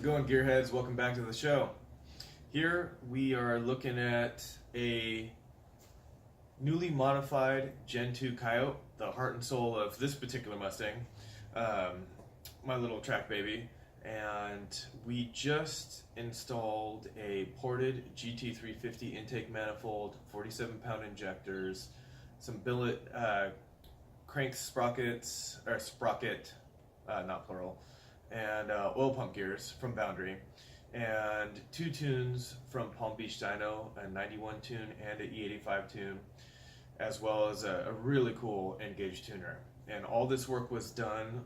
it going, gearheads? Welcome back to the show. Here we are looking at a newly modified Gen 2 Coyote, the heart and soul of this particular Mustang, my little track baby. And we just installed a ported GT350 intake manifold, 47-pound injectors, some billet crank sprockets, or sprocket, not plural, and oil pump gears from Boundary, and two tunes from Palm Beach Dyno, a 91 tune and an E85 tune, as well as a really cool Engage tuner. And all this work was done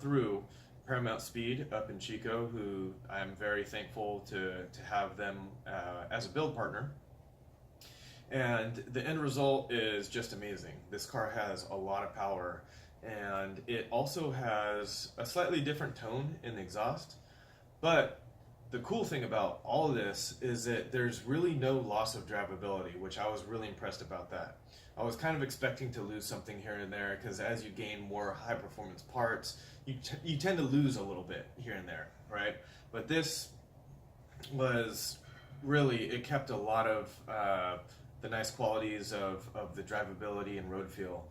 through Paramount Speed up in Chico, who I'm very thankful to have them as a build partner. And the end result is just amazing. This car has a lot of power, and it also has a slightly different tone in the exhaust. But the cool thing about all of this is that there's really no loss of drivability, which I was really impressed about that. I was kind of expecting to lose something here and there, because as you gain more high performance parts, you tend to lose a little bit here and there, right? But this was really, it kept a lot of the nice qualities of the drivability and road feel.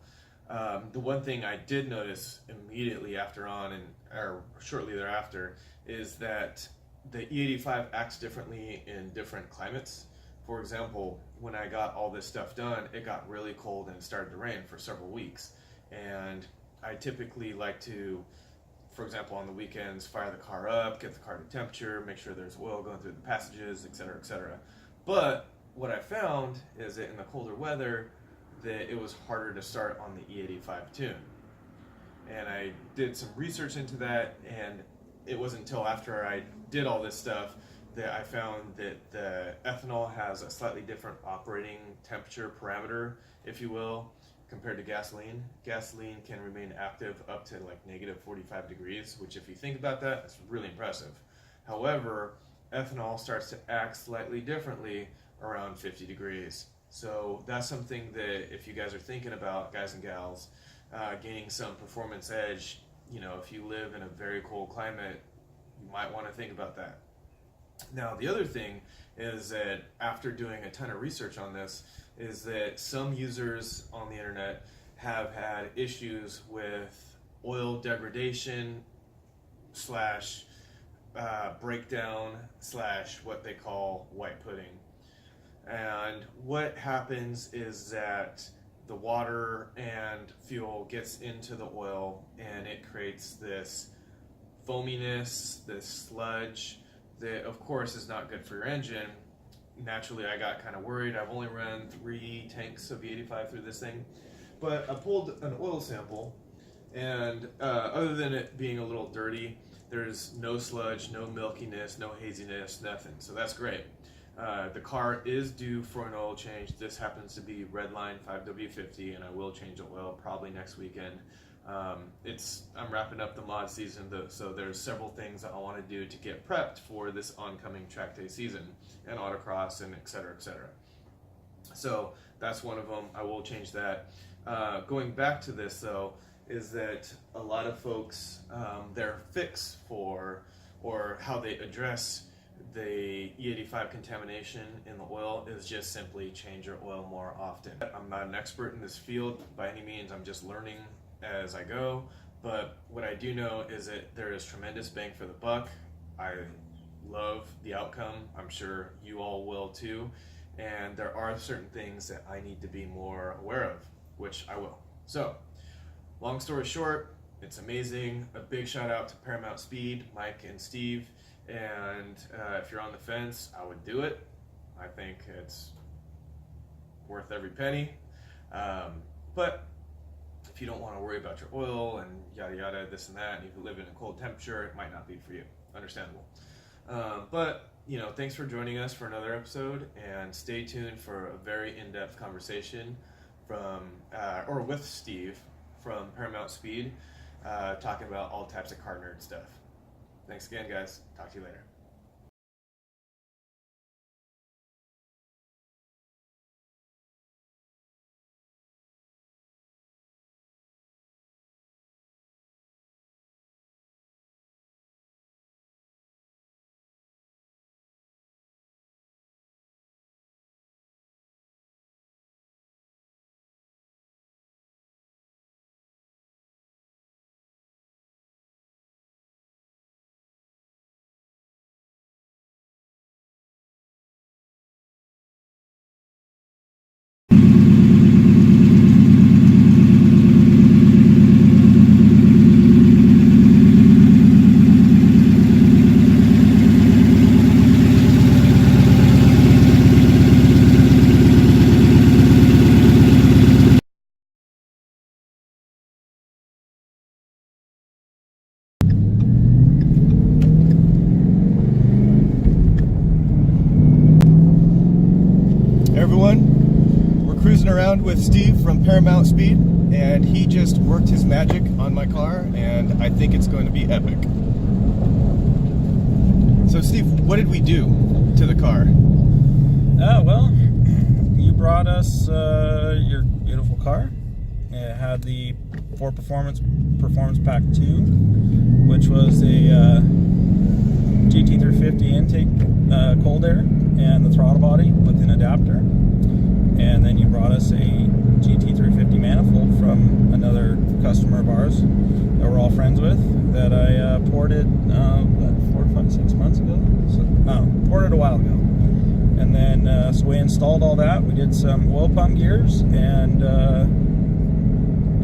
The one thing I did notice immediately or shortly thereafter, is that the E85 acts differently in different climates. For example, when I got all this stuff done, it got really cold and started to rain for several weeks. And I typically like to, for example, on the weekends, fire the car up, get the car to temperature, make sure there's oil going through the passages, etc., etc. But what I found is that in the colder weather, that it was harder to start on the E85 tune. And I did some research into that, and it wasn't until after I did all this stuff that I found that the ethanol has a slightly different operating temperature parameter, if you will, compared to gasoline. Gasoline can remain active up to like negative 45 degrees, which if you think about that, that's really impressive. However, ethanol starts to act slightly differently around 50 degrees. So that's something that if you guys are thinking about, guys and gals, gaining some performance edge, if you live in a very cold climate, you might want to think about that. Now, the other thing is that after doing a ton of research on this, is that some users on the internet have had issues with oil degradation slash breakdown slash what they call white pudding. And what happens is that the water and fuel gets into the oil, and it creates this foaminess, this sludge, that of course is not good for your engine. Naturally, I got kind of worried. I've only run 3 tanks of E85 through this thing, but I pulled an oil sample, and other than it being a little dirty, there's no sludge, no milkiness, no haziness, nothing. So that's great. The car is due for an oil change. This happens to be Redline 5W50, and I will change the oil probably next weekend. I'm wrapping up the mod season, so there's several things that I want to do to get prepped for this oncoming track day season and autocross and etc., etc. So that's one of them. I will change that. Going back to this though, is that a lot of folks, their fix for, or how they address the E85 contamination in the oil is just simply change your oil more often. I'm not an expert in this field by any means. I'm just learning as I go, but what I do know is that there is tremendous bang for the buck. I love the outcome. I'm sure you all will too, and there are certain things that I need to be more aware of, which I will. So, long story short, it's amazing. A big shout out to Paramount Speed, Mike and Steve, and if you're on the fence, I would do it. I think it's worth every penny. But if you don't want to worry about your oil and yada yada, this and that, and you live in a cold temperature, it might not be for you. Understandable. But thanks for joining us for another episode, and stay tuned for a very in-depth conversation with Steve from Paramount Speed, talking about all types of car nerd stuff. Thanks again, guys. Talk to you later. around with Steve from Paramount Speed, and he just worked his magic on my car, and I think it's going to be epic. So Steve, what did we do to the car? Well, you brought us your beautiful car. It had the Ford Performance Pack 2, which was a GT350 intake cold air and the throttle body with an adapter. And then you brought us a GT350 manifold from another customer of ours that we're all friends with, that I ported 4, 5, 6 months ago? Ported a while ago. And then so we installed all that. We did some oil pump gears and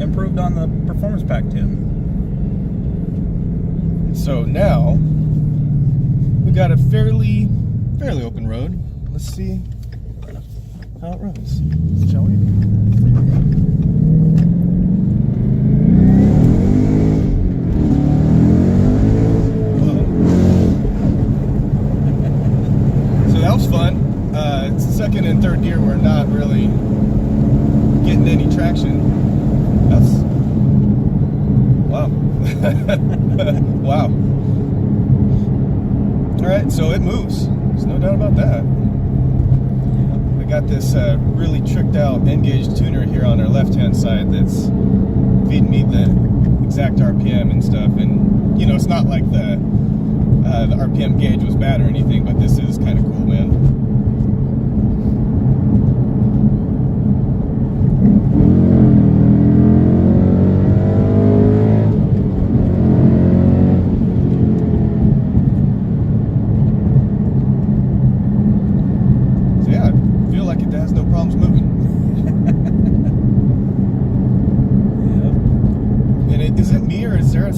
improved on the Performance Pack 10. So now we've got a fairly open road. Let's see how it runs, shall we? So that was fun. Second and third gear were not really getting any traction. That's wow. Wow. All right, so it moves. There's no doubt about that. We got this really tricked out N-gauge tuner here on our left-hand side that's feeding me the exact RPM and stuff. And you know, it's not like the RPM gauge was bad or anything, but this is kind of cool, man.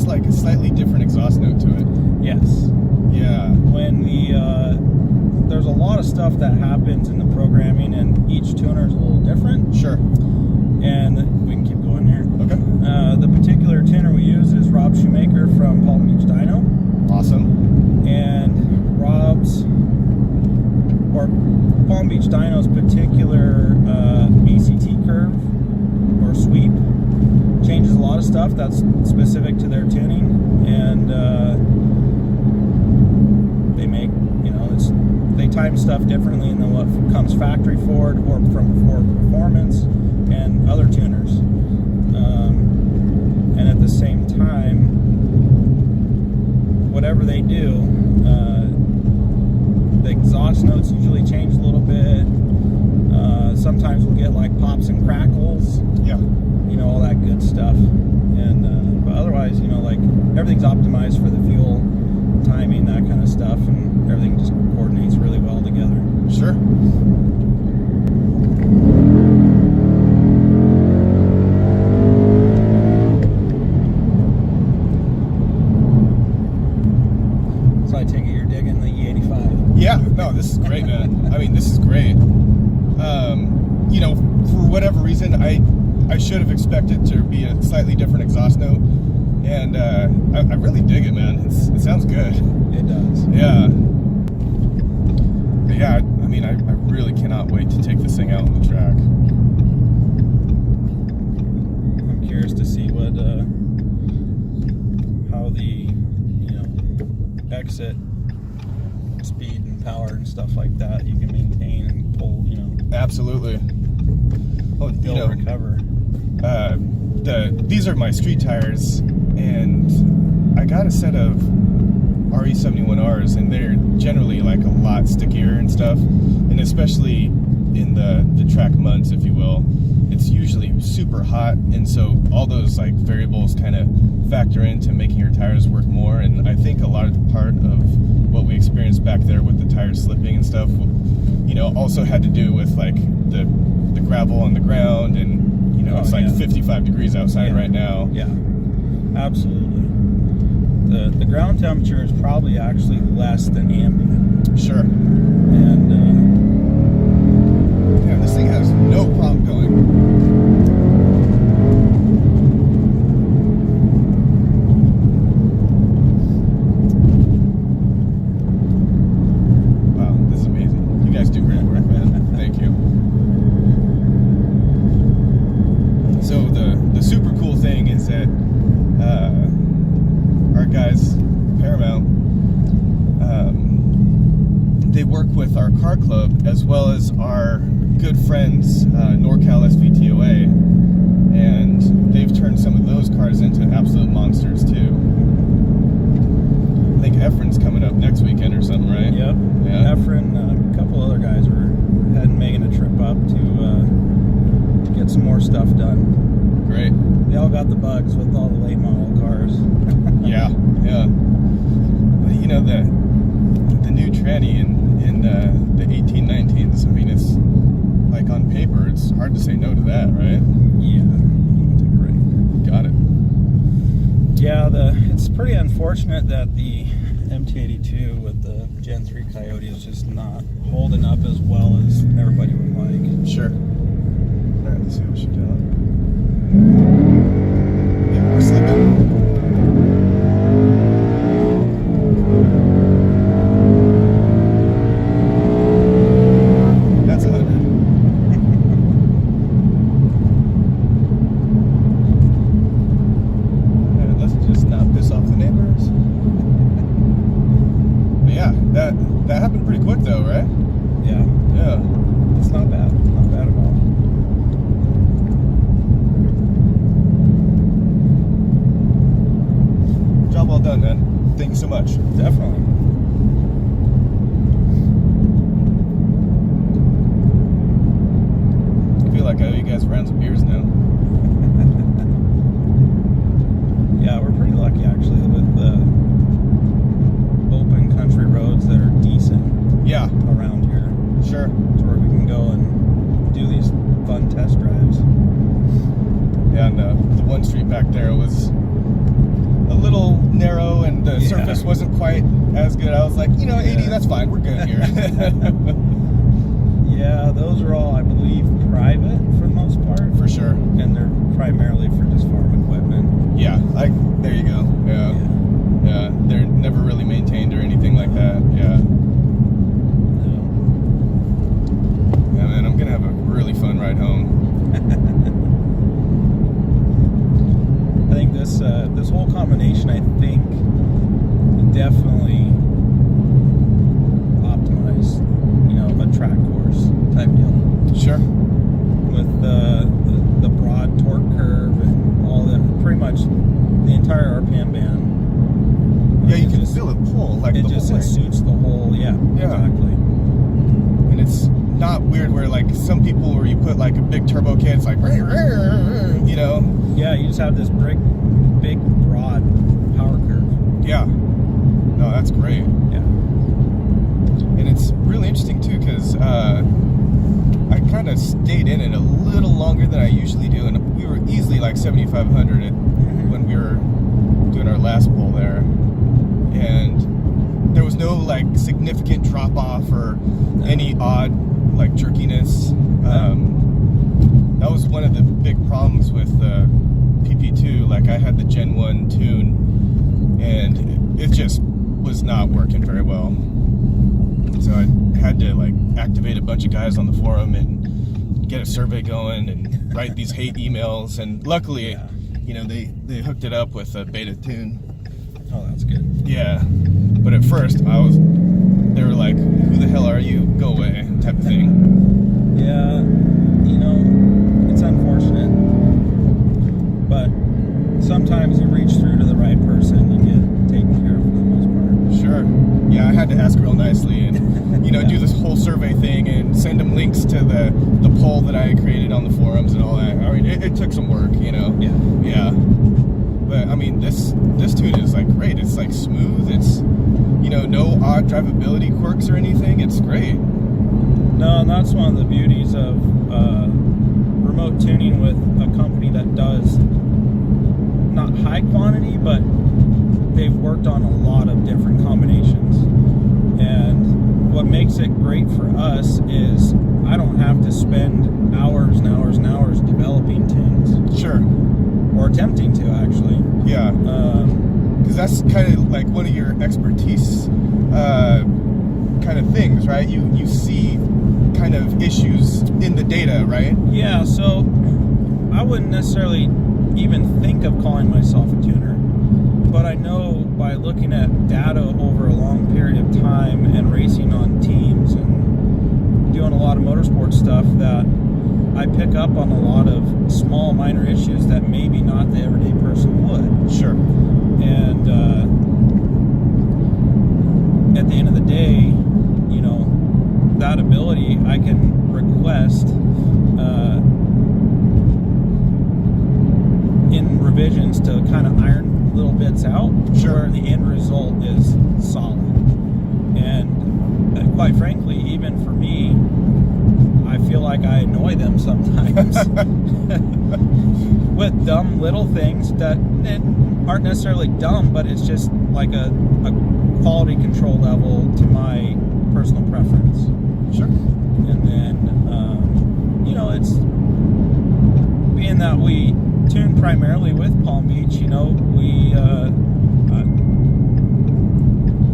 Like a slightly different exhaust note to it. Yes. Yeah. When there's a lot of stuff that happens in the programming, and each tuner is a little different. Sure. And we can keep going here. Okay. The particular tuner we use is Rob Shoemaker from Palm Beach Dyno. Awesome. And Palm Beach Dyno's particular BCT curve or sweep changes a lot of stuff that's specific to their tuning, and they make, they time stuff differently than what comes factory Ford or from Ford Performance and other tuners. And at the same time, whatever they do, the exhaust notes usually change a little bit. Sometimes we'll get like pops and crackles. Yeah. All that good stuff. And but otherwise, like everything's optimized for the fuel, timing, that kind of stuff, and everything just coordinates really well together. Sure. So I take it you're digging the E85. Yeah, no, this is great, man. I mean, this is great. For whatever reason, I should have expected to be a slightly different exhaust note, and I really dig it, man. It sounds good. It does. Yeah. But yeah, I mean, I really cannot wait to take this thing out on the track. I'm curious to see what how the exit speed and power and stuff like that you can maintain and pull. Absolutely. Oh, You'll recover. These are my street tires, and I got a set of RE71Rs, and they're generally like a lot stickier and stuff, and especially in the track months, if you will, it's usually super hot, and so all those like variables kind of factor into making your tires work more. And I think a lot of the part of what we experienced back there with the tires slipping and stuff, also had to do with like the gravel on the ground, and it's like 55 degrees outside right now. Yeah, absolutely. The ground temperature is probably actually less than ambient. Sure. And yeah, this thing has no problem going. Wow, this is amazing. You guys do great work, man. Thank you. as well as our good friends NorCal SVTOA, and they've turned some of those cars into absolute monsters too. I think Efren's coming up next weekend or something, right? Yep. Yeah. Efren, a couple other guys were making a trip up to get some more stuff done. Great. They all got the bugs with all the late model cars. Yeah. But, you know, the new tranny in the 1819s, I mean, it's like on paper, it's hard to say no to that, right? Yeah. Got it. Yeah, it's pretty unfortunate that the MT82 with the Gen 3 Coyote is just not holding up as well as everybody would like. Sure. All right, let's see what she's doing. Yeah, we're slipping. That's 100. And let's just not piss off the neighbors. But yeah, that happened pretty quick though, right? Yeah. Yeah. It's not bad. Not bad at all. Job well done, man. Thank you so much. Definitely. I feel like I owe you guys rounds of beers now. Yeah, we're pretty lucky actually with open country roads that are decent Yeah, around here. sure. So where we can go and do these fun test drives. Yeah, and the one street back there was a little narrow and the Yeah. surface wasn't quite as good. I was like, 80, Yeah. that's fine. We're good here. Yeah, those are all, I believe, private for the most part. For sure. And they're primarily for just farm equipment. Yeah, there you go. Yeah. They're never really maintained or anything like that. Yeah. Yeah, man, I'm going to have a really fun ride home. I think this whole combination, I think, definitely optimized, a track course type deal. Sure. With the broad torque curve and all that, pretty much the entire RPM band. Yeah, you can feel it pull like It the just whole way. suits the whole, Yeah. exactly. And it's not weird where like some people where you put like a big turbo kit, it's like, Yeah, you just have this big broad power curve. Yeah. No, that's great. Yeah. And it's really interesting too because I kind of stayed in it a little longer than I usually do, and we were easily like 7,500 when we were doing our last pull there, and there was no like significant drop off or any odd like jerkiness. That was one of the big problems with the PP2. Like I had the Gen 1 tune, and it just was not working very well. So I had to like activate a bunch of guys on the forum and get a survey going and write these hate emails. And luckily, they hooked it up with a beta tune. Oh, that's good. Yeah. But at first, they were like, "Who the hell are you? Go away," type of thing. Yeah, it's unfortunate, but sometimes you reach through to the right person, you get taken care of for the most part. Sure. Yeah, I had to ask real nicely and, do this whole survey thing and send them links to the poll that I created on the forums and all that. I mean, it took some work, Yeah. Yeah. But, I mean, this tune is, like, great. It's, like, smooth. It's, no odd drivability quirks or anything. It's great. No, and that's one of the beauties of remote tuning with a company that does not high quantity, but they've worked on a lot of different combinations. And what makes it great for us is I don't have to spend hours and hours and hours developing tunes. Sure. Or attempting to, actually. Yeah. Because that's kind of like one of your expertise kind of things, right? You see kind of issues in the data, right? Yeah, so I wouldn't necessarily even think of calling myself a tuner, but I know by looking at data over a long period of time and racing on teams and doing a lot of motorsport stuff that I pick up on a lot of small minor issues that maybe not the everyday person would. Sure. And at the end of the day, you know, that ability I can request in revisions to kind of iron little bits out, sure, where the end result is solid. And quite frankly, even for me, I feel like I annoy them sometimes with dumb little things that aren't necessarily dumb, but it's just like a quality control level to my personal preference. Sure. And then, you know, it's being that we tune primarily with Palm Beach, you know, we,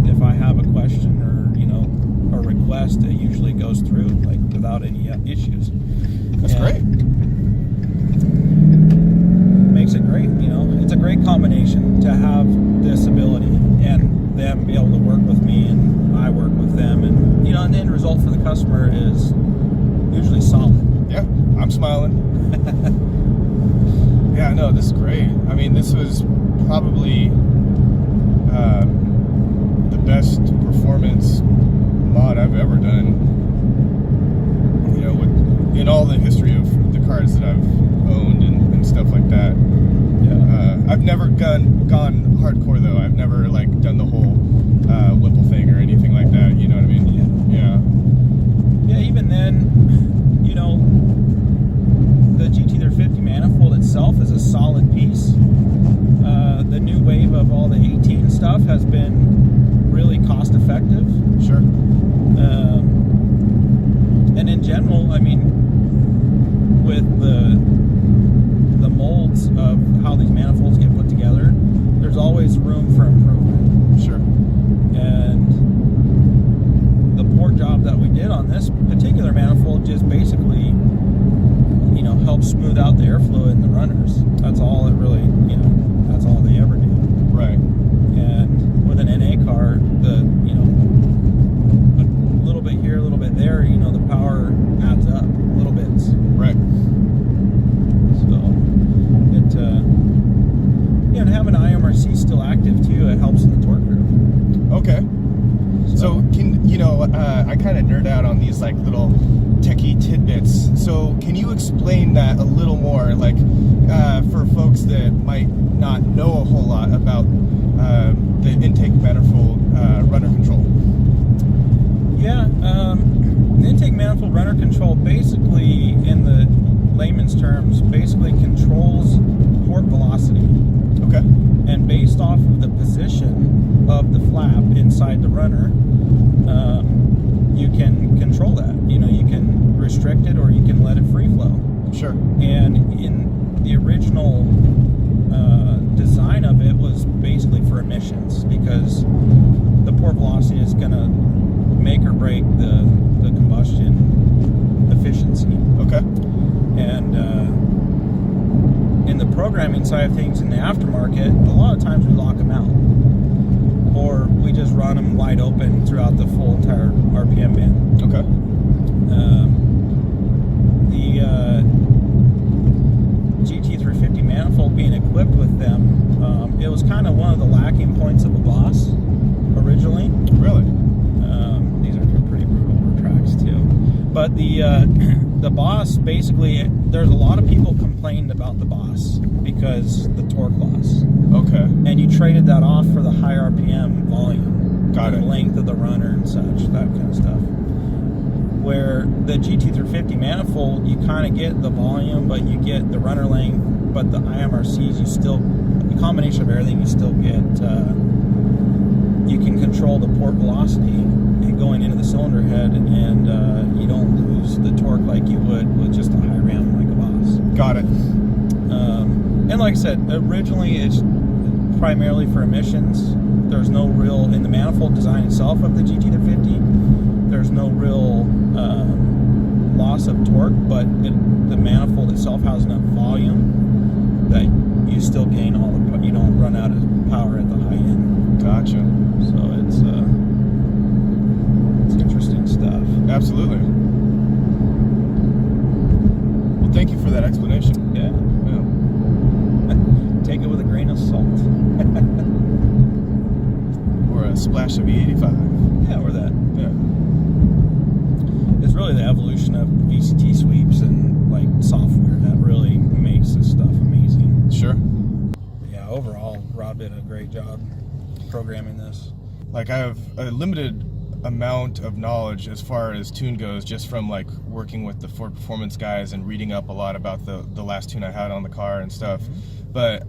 if I have a question or, you know, a request, it usually goes through, like, without any issues. That's great. Makes it great, you know. It's a great combination to have this ability and them be able to work with me and I work with them, and, you know, and the end result for the customer is usually solid. Yeah, I'm smiling. Yeah, no, this is great. I mean, this was probably the best performance mod I've ever done. You know, in all the history of the cars that I've owned and stuff like that. Yeah. I've never gone hardcore though. I've never like done the whole Whipple thing or anything like that. You know what I mean? Yeah. Yeah. Even then, you know, the GT350 manifold itself is a solid piece. The new wave of all the 18 stuff has been really cost effective. Sure. And in general, I mean, with the molds of how these manifolds get put together, there's always room for improvement. Sure. And the port job that we did on this particular manifold just basically, you know, helps smooth out the airflow in the runners. That's all it really, you know, that's all they ever do. Right. And with an NA car, you know, a little bit here, a little bit there, you know, the power adds up little bits. Right. So it, yeah, and having IMRC still active too, it helps in the torque curve. Okay. So can, you know, I kind of nerd out on these like little techie tidbits. So can you explain that a little more, like for folks that might not know a whole lot about the intake manifold runner control? Yeah, the intake manifold runner control basically, in the layman's terms, basically controls port velocity. Okay. And based off of the position of the flap inside the runner, you can control that. You know, you can restrict it or you can let it free flow. Sure. And in the original design of it was basically for emissions, because the port velocity is going to make or break the combustion efficiency. Okay. And in the programming side of things in the aftermarket, a lot of times we lock them out, or we just run them wide open throughout the full entire RPM band. Okay. The GT350 manifold being equipped with them, it was kind of one of the lacking points of the Boss originally. Really? These are pretty brutal tracks too. But the Boss, basically, there's a lot of people complained about the Boss because the torque loss. Okay. And you traded that off for the high RPM volume. Got it. The length of the runner and such, that kind of stuff. Where the GT350 manifold, you kind of get the volume, but you get the runner length, but the IMRCs, you still, the combination of everything, you still get, you can control the port velocity going into the cylinder head, and you don't lose the torque like you would with just a high ram like a Boss. Got it. And like I said, originally it's primarily for emissions. There's no real, in the manifold design itself of the GT350, there's no real loss of torque, but the manifold itself has enough volume that you still gain all the, you don't run out of power at the high end. Gotcha. So it's interesting stuff. Absolutely. splash of E85. Yeah, we're that. Yeah. It's really the evolution of VCT sweeps and like software that really makes this stuff amazing. Sure. Yeah, overall, Rob did a great job programming this. Like I have a limited amount of knowledge as far as tune goes, just from like working with the Ford Performance guys and reading up a lot about the last tune I had on the car and stuff. But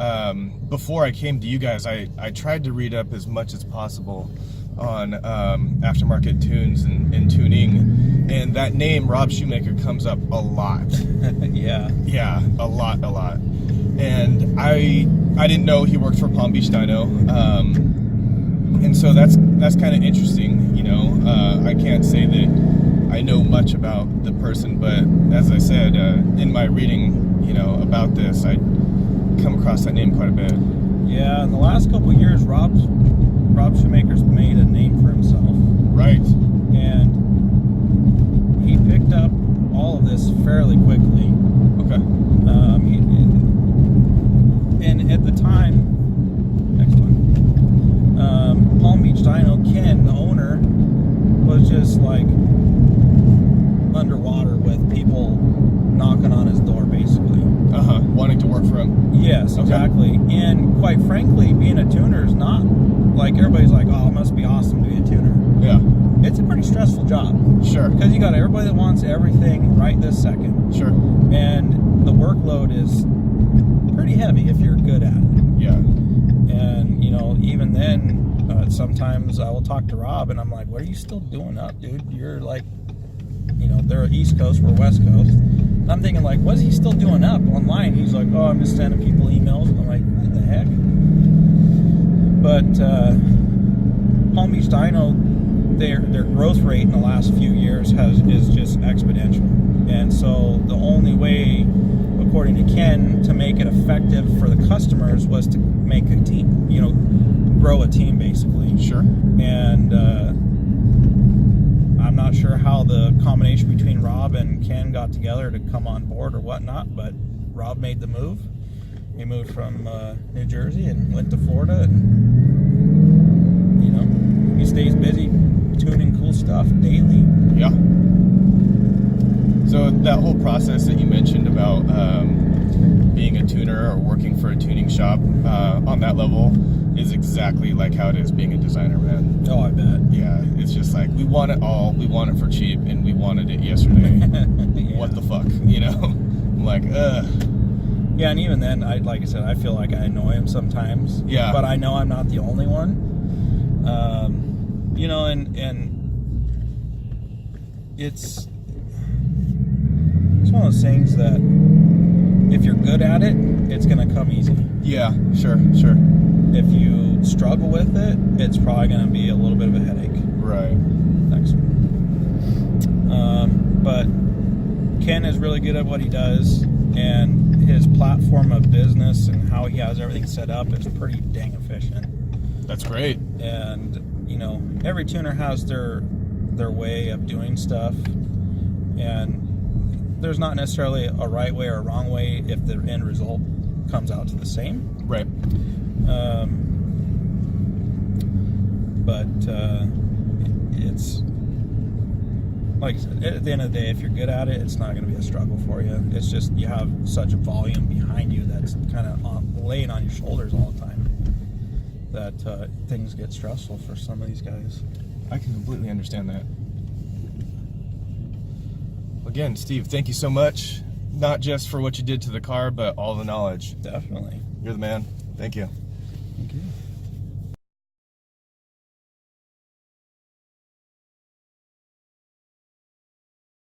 before I came to you guys, I tried to read up as much as possible on aftermarket tunes and tuning, and that name Rob Shoemaker comes up a lot. Yeah, a lot. And I didn't know he worked for Palm Beach Dyno, and so that's kind of interesting, you know. I can't say that I know much about the person, but as I said, in my reading, you know, about this, I come across that name quite a bit. Yeah, in the last couple of years, Rob Shoemaker's made a name for himself. Right. And he picked up all of this fairly quickly. Okay. And at the time, next one, Palm Beach Dyno, Ken, the owner, was just like underwater with people knocking on his door, basically. Wanting to work for him. Yes, Okay. exactly. And quite frankly, being a tuner is not like everybody's like, oh, it must be awesome to be a tuner. Yeah. It's a pretty stressful job. Sure. Because you got everybody that wants everything right this second. Sure. And the workload is pretty heavy if you're good at it. Yeah. And, you know, even then, sometimes I will talk to Rob and I'm like, what are you still doing up, dude? You're like, you know, they're East Coast, we're West Coast. And I'm thinking, like, what is he still doing up online? He's like, oh, I'm just sending people emails. And I'm like, what the heck? But Palm Beach Dyno, their growth rate in the last few years is just exponential. And so the only way, according to Ken, to make it effective for the customers was to make a team, you know, grow a team basically. Sure. And I'm not sure how the combination between Rob and Ken got together to come on board or whatnot, but Rob made the move. He moved from New Jersey and went to Florida, and you know, he stays busy tuning cool stuff daily. Yeah. So that whole process that you mentioned about being a tuner or working for a tuning shop on that level is exactly like how it is being a designer, man. Oh, I bet. Yeah, it's just like, we want it all, we want it for cheap, and we wanted it yesterday. Yeah. What the fuck, you know? I'm like, ugh. Yeah, and even then, like I said, I feel like I annoy him sometimes. Yeah. But I know I'm not the only one. You know, and it's one of those things that if you're good at it, it's going to come easy. Yeah, sure. If you struggle with it, it's probably going to be a little bit of a headache. Right. Next one. But Ken is really good at what he does, and his platform of business and how he has everything set up is pretty dang efficient. That's great. And, you know, every tuner has their way of doing stuff, and there's not necessarily a right way or a wrong way if the end result comes out to the same. Right. But it's like I said, at the end of the day, if you're good at it, it's not going to be a struggle for you. It's just you have such a volume behind you that's kind of laying on your shoulders all the time that things get stressful for some of these guys. I can completely understand that. Again, Steve, thank you so much. Not just for what you did to the car, but all the knowledge. Definitely. You're the man. Thank you. Thank you.